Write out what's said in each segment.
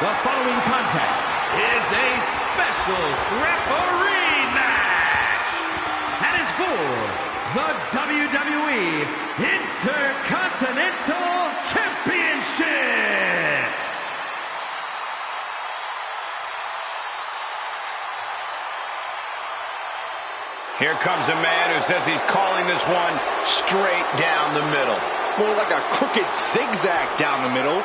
The following contest is a special referee match and is for the WWE Intercontinental Championship. Here comes a man who says he's calling this one straight down the middle. More like a crooked zigzag down the middle.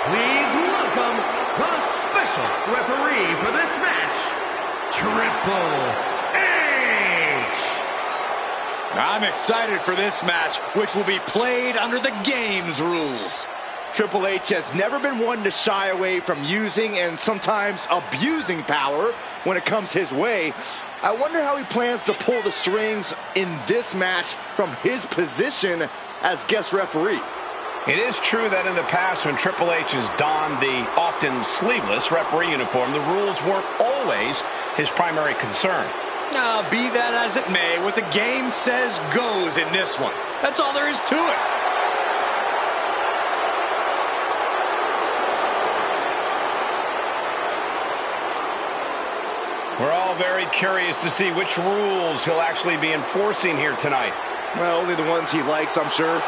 Please welcome the special referee for this match, Triple H. I'm excited for this match, which will be played under the game's rules. Triple H has never been one to shy away from using and sometimes abusing power when it comes his way. I wonder how he plans to pull the strings in this match from his position as guest referee. It is true that in the past, when Triple H has donned the often sleeveless referee uniform, the rules weren't always his primary concern. Now, be that as it may, what the game says goes in this one. That's all there is to it. We're all very curious to see which rules he'll actually be enforcing here tonight. Well, only the ones he likes, I'm sure.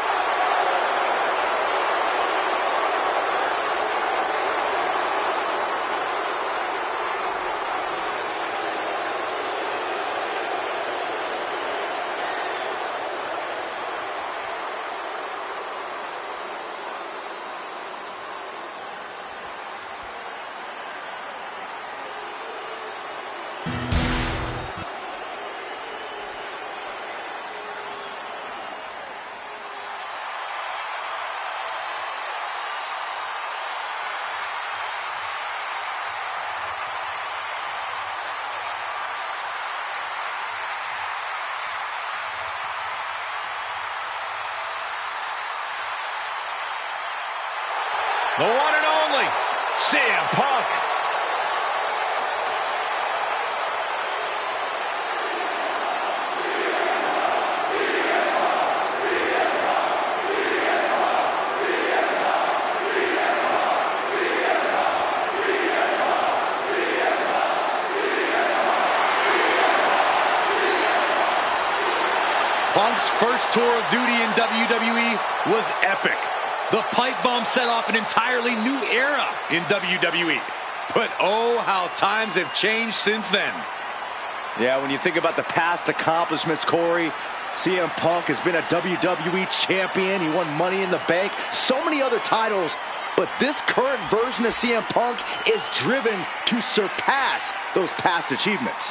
The one and only CM Punk. Punk's first tour of duty in WWE was epic. The pipe bomb set off an entirely new era in WWE. But oh, how times have changed since then. Yeah, when you think about the past accomplishments, Corey, CM Punk has been a WWE champion. He won Money in the Bank, so many other titles. But this current version of CM Punk is driven to surpass those past achievements.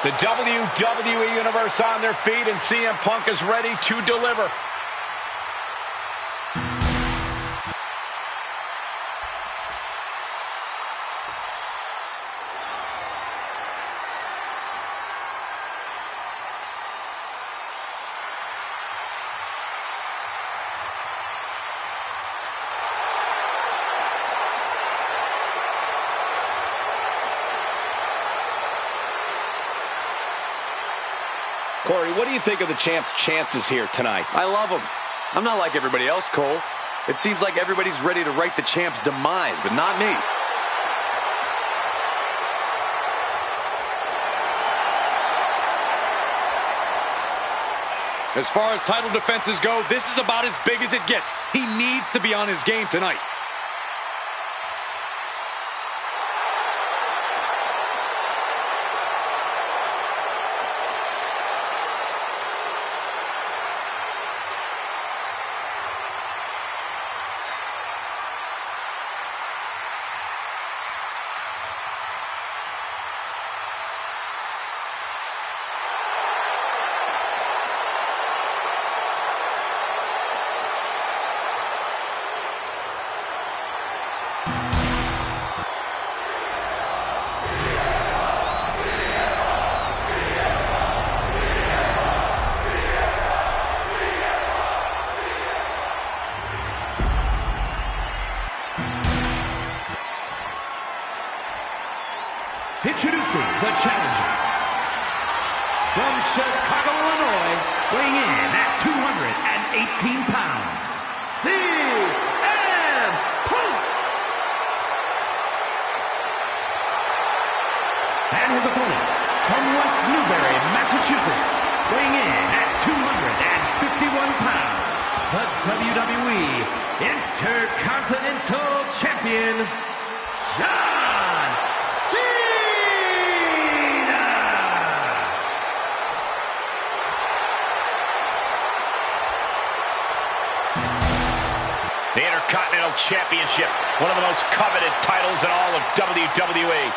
The WWE Universe on their feet, and CM Punk is ready to deliver. Corey, what do you think of the champ's chances here tonight? I love him. I'm not like everybody else, Cole. It seems like everybody's ready to write the champ's demise, but not me. As far as title defenses go, this is about as big as it gets. He needs to be on his game tonight. Introducing the challenger. From Chicago, Illinois, weighing in at 218 pounds, CM Punk. And his opponent, from West Newbury, Massachusetts, weighing in at 251 pounds, the WWE Intercontinental Champion, John Cena! The Intercontinental Championship, one of the most coveted titles in all of WWE.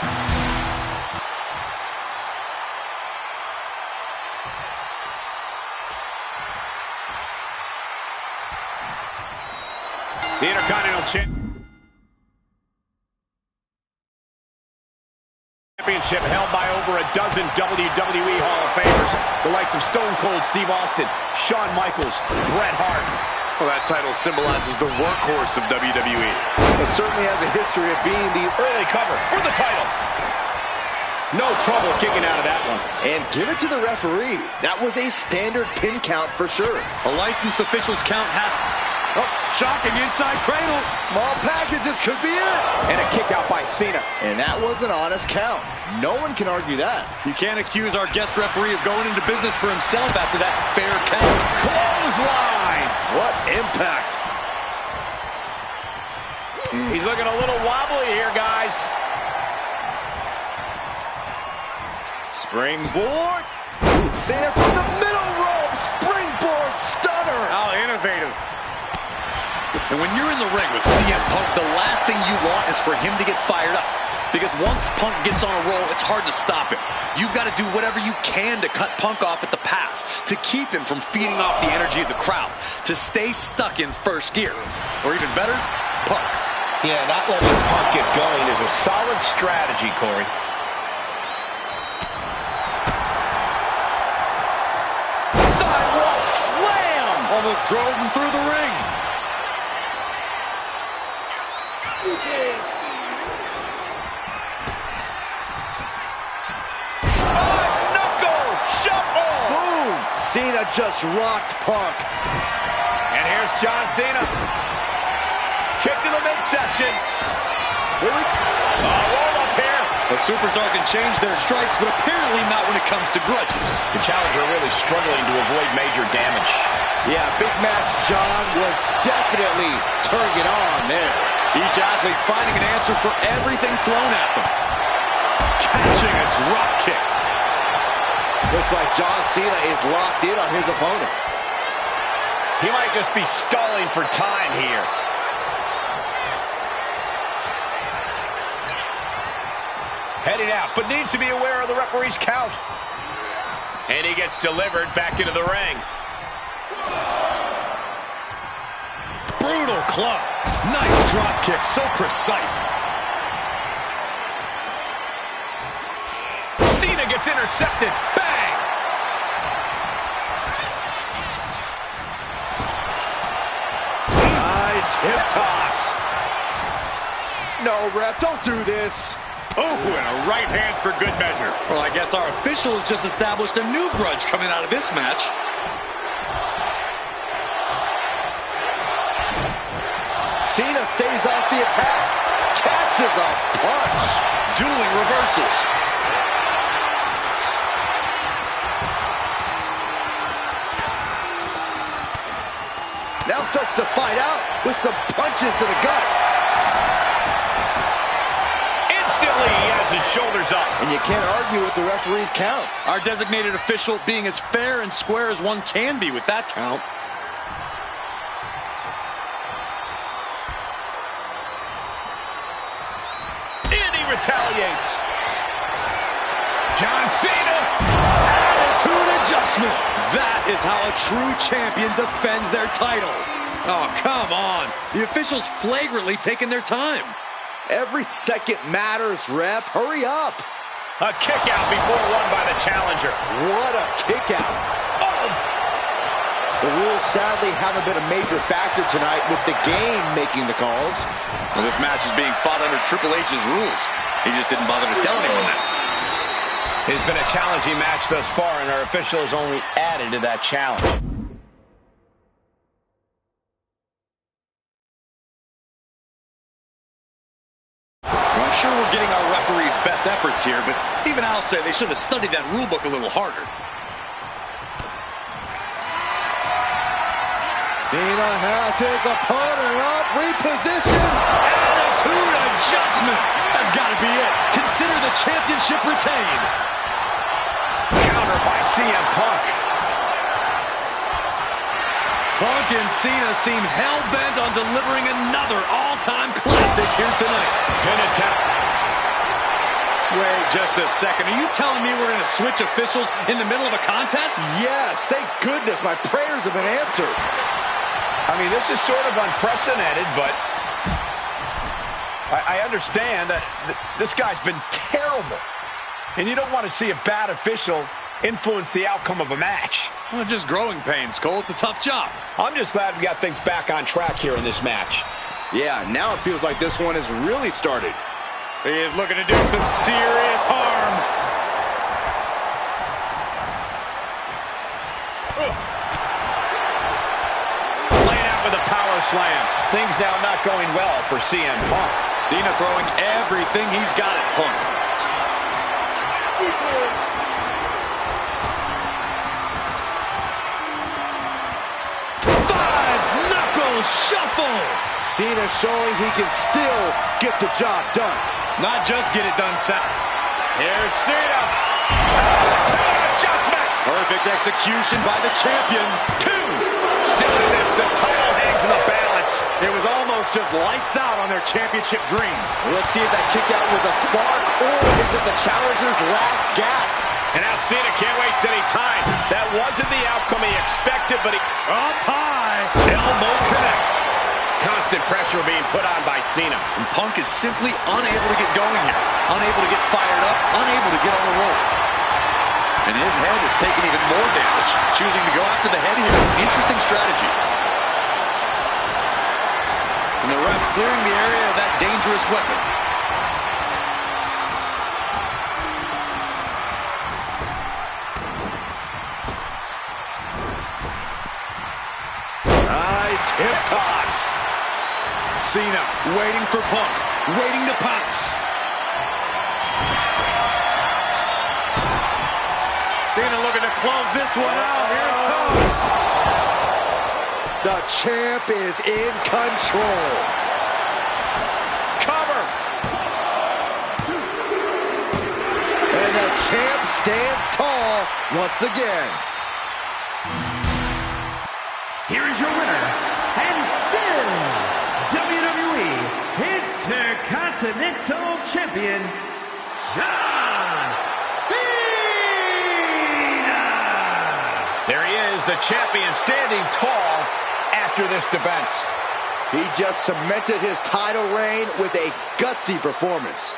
The Intercontinental Championship held by over a dozen WWE Hall of Famers, the likes of Stone Cold Steve Austin, Shawn Michaels, Bret Hart. Well, that title symbolizes the workhorse of WWE. It certainly has a history of being the early cover for the title. No trouble kicking out of that one. And give it to the referee. That was a standard pin count for sure. A licensed official's count has... Oh, shocking inside cradle. Small packages could be it. And a kick out by Cena. And that was an honest count. No one can argue that. You can't accuse our guest referee of going into business for himself after that fair count. Clothesline. What impact. He's looking a little wobbly here, guys. Springboard. Cena from the middle rope. Springboard stunner. How innovative. And when you're in the ring with CM Punk, the last thing you want is for him to get fired up. Because once Punk gets on a roll, it's hard to stop him. You've got to do whatever you can to cut Punk off at the pass, to keep him from feeding off the energy of the crowd, to stay stuck in first gear. Or even better, Punk. Yeah, not letting Punk get going is a solid strategy, Corey. Sidewalk slam. Almost drove him through the ring. Knuckle shuffle. Boom. Cena just rocked Punk. And here's John Cena. Kick to the midsection. Roll up here. The superstar can change their stripes, but apparently not when it comes to grudges. The challenger really struggling to avoid major damage. Yeah, big match John was definitely turning it on there. Each athlete finding an answer for everything thrown at them. Catching a drop kick. Looks like John Cena is locked in on his opponent. He might just be stalling for time here. Heading out, but needs to be aware of the referee's count. And he gets delivered back into the ring. Brutal club. Nice drop kick, so precise. Cena gets intercepted. Bang! Nice hip toss. No, ref, don't do this. Oh, and a right hand for good measure. Well, I guess our officials just established a new grudge coming out of this match. Cena stays off the attack. Catches a punch. Dueling reversals. Now starts to fight out with some punches to the gut. Instantly, he has his shoulders up. And you can't argue with the referee's count. Our designated official being as fair and square as one can be with that count. And he retaliates. John Cena. Attitude adjustment. That is how a true champion defends their title. Oh, come on. The officials flagrantly taking their time. Every second matters, ref. Hurry up. A kick out before won by the challenger. What a kick out. Oh. The rules sadly haven't been a major factor tonight with the game making the calls. Well, this match is being fought under Triple H's rules. He just didn't bother to tell anyone that. It's been a challenging match thus far, and our official has only added to that challenge. Well, I'm sure we're getting our referee's best efforts here, but even I'll say they should have studied that rule book a little harder. Cena has his opponent up, reposition. Attitude adjustment. That's got to be it. Consider the championship retained. Counter by CM Punk. Punk and Cena seem hell-bent on delivering another all-time classic here tonight. Pin attempt. Wait just a second. Are you telling me we're going to switch officials in the middle of a contest? Yes, thank goodness my prayers have been answered. I mean, this is sort of unprecedented, but I understand that this guy's been terrible. And you don't want to see a bad official influence the outcome of a match. Well, just growing pains, Cole. It's a tough job. I'm just glad we got things back on track here in this match. Yeah, now it feels like this one has really started. He is looking to do some serious harm. Laying out with a power slam. Things now not going well for CM Punk. Cena throwing everything he's got at Punk. Five-knuckle shuffle. Cena showing he can still get the job done. Not just get it done, Seth. Here's Cena. Adjustment. Perfect execution by the champion. Two. Still in this, the title hangs in the balance. It was almost just lights out on their championship dreams. Let's see if that kick out was a spark, or is it the challenger's last gasp? And now Cena can't waste any time. That wasn't the outcome he expected, but he... Up high. Elbow connects. Constant pressure being put on by Cena. And Punk is simply unable to get going here. Unable to get fired up. Unable to get on the roll. And his head is taking even more damage. Choosing to go after the head here. Interesting strategy. And the ref clearing the area of that dangerous weapon. Nice hip toss. Cena waiting for Punk. Waiting to pounce. Cena looking to close this one out. Here it comes. The champ is in control. Cover. And the champ stands tall once again. Here is your winner, and still WWE Intercontinental Champion, John Cena! There he is, the champion, standing tall after this defense. He just cemented his title reign with a gutsy performance.